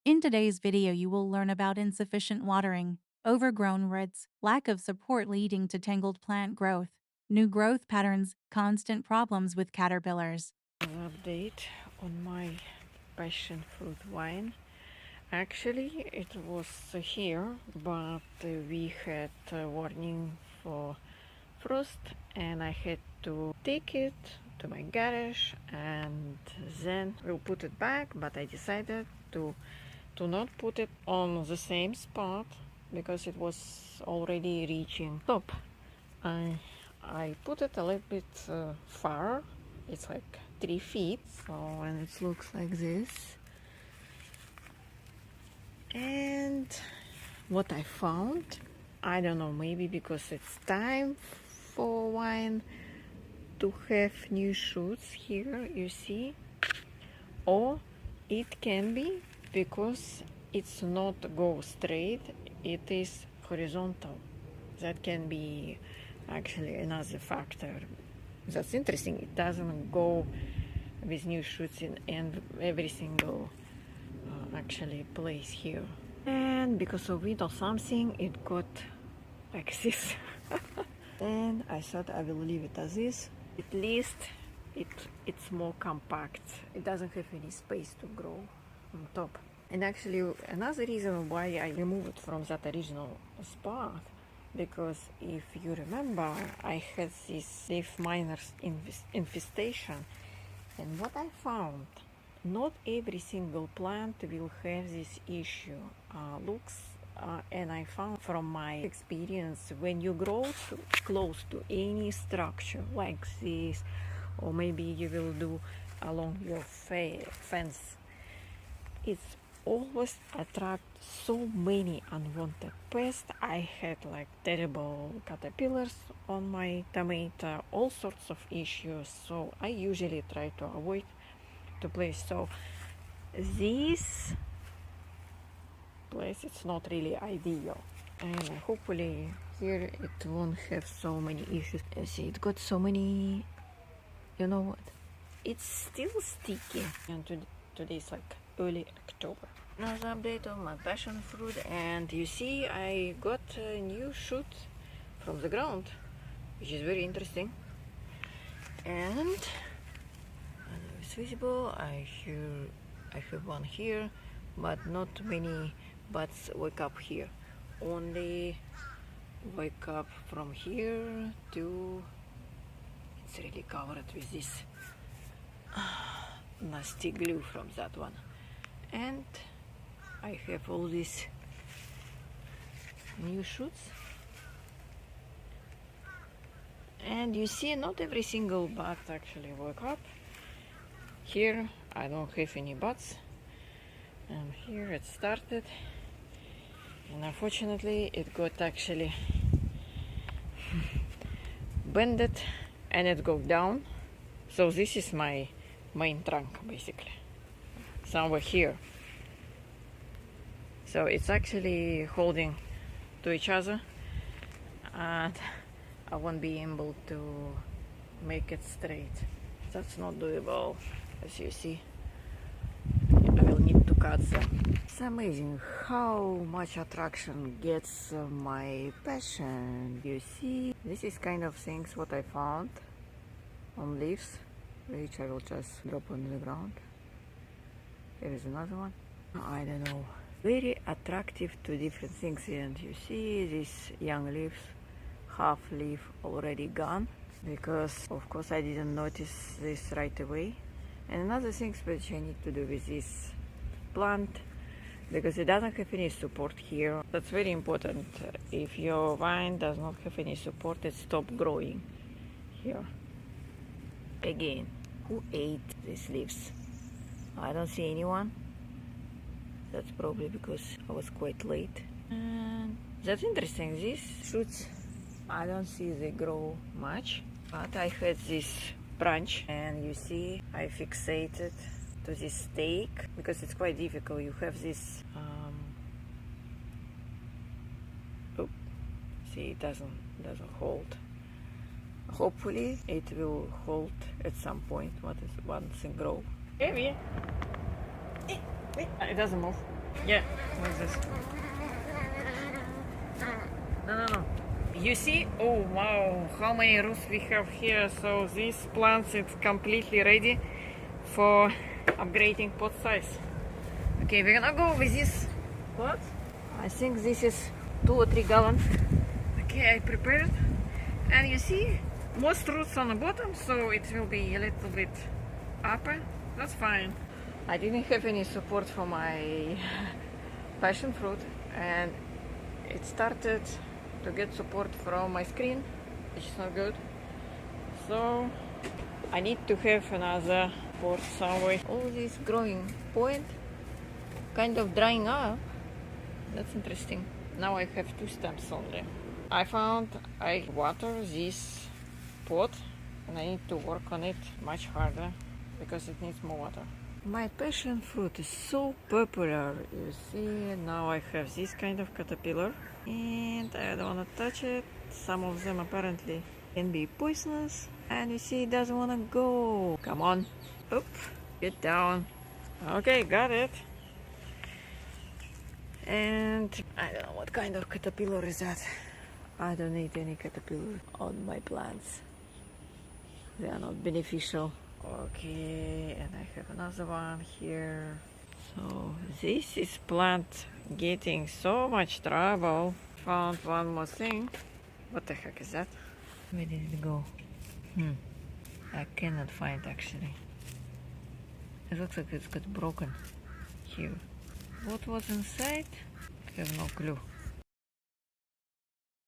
In today's video, you will learn about insufficient watering, overgrown roots, lack of support leading to tangled plant growth, new growth patterns, constant problems with caterpillars. An update on my passion fruit wine. Actually, it was here, but we had a warning for frost, and I had to take it to my garage, and then we'll put it back. But I decided to not put it on the same spot because it was already reaching top. I put it a little bit far. It's like 3 feet, so, and it looks like this. And what I found, I don't know, maybe because it's time for wine to have new shoots here, you see, or it can be because it's not go straight, it is horizontal. That can be actually another factor. That's interesting. It doesn't go with new shoots in every single actually place here. And because of it or something, it got like this. And I thought I will leave it as is. At least it's more compact. It doesn't have any space to grow on top. And actually another reason why I removed it from that original spot, because if you remember, I had this leaf miners infestation, and what I found, not every single plant will have this issue. And I found from my experience, when you grow close to any structure like this, or maybe you will do along your fence, it's always attract so many unwanted pests. I had like terrible caterpillars on my tomato, all sorts of issues, so I usually try to avoid the place. So this place, it's not really ideal, and hopefully here it won't have so many issues. You see, it got so many, you know what, it's still sticky. And today is like early October. Another update on my passion fruit, and you see I got a new shoot from the ground, which is very interesting. And I don't know if it's visible, I have one here, but not many buds wake up here. Only wake up from here to, it's really covered with this nasty glue from that one. And I have all these new shoots, and you see not every single bud actually woke up. Here I don't have any buds, and here it started, and unfortunately it got actually bended and it go down. So this is my main trunk basically, somewhere here. So it's actually holding to each other, and I won't be able to make it straight. That's not doable, as you see. I will need to cut them. It's amazing how much attraction gets my passion. You see, this is kind of things what I found on leaves, which I will just drop on the ground. Here is another one. I don't know, very attractive to different things. And you see these young leaves, half leaf already gone, because of course I didn't notice this right away. And another thing which I need to do with this plant, because it doesn't have any support here. That's very important. If your vine does not have any support, it stops growing here. Again, who ate these leaves? I don't see anyone. That's probably because I was quite late. And that's interesting. These shoots, I don't see they grow much, but I had this branch, and you see I fixated to this stake because it's quite difficult. You have this see, it doesn't hold. Hopefully it will hold at some point once it grow. It doesn't move. Yeah, what's this? No. You see? Oh wow, how many roots we have here. So these plants, it's completely ready for upgrading pot size. Okay, we're gonna go with this pot. I think this is 2 or 3 gallons. Okay, I prepared. And you see, most roots on the bottom, so it will be a little bit upper. That's fine. I didn't have any support for my passion fruit, and it started to get support from my screen, which is not good. So I need to have another pot somewhere. All this growing point kind of drying up. That's interesting. Now I have 2 stems only. I found I water this pot and I need to work on it much harder because it needs more water. My passion fruit is so popular. You see, now I have this kind of caterpillar and I don't want to touch it. Some of them apparently can be poisonous, and you see it doesn't want to go. Come on, up, get down. Okay, got it. And I don't know what kind of caterpillar is that. I don't need any caterpillar on my plants. They are not beneficial. Okay, and I have another one here. So this is plant getting so much trouble. Found one more thing. What the heck is that? Where did it go? I cannot find actually. It looks like it's got broken here. What was inside? I have no clue.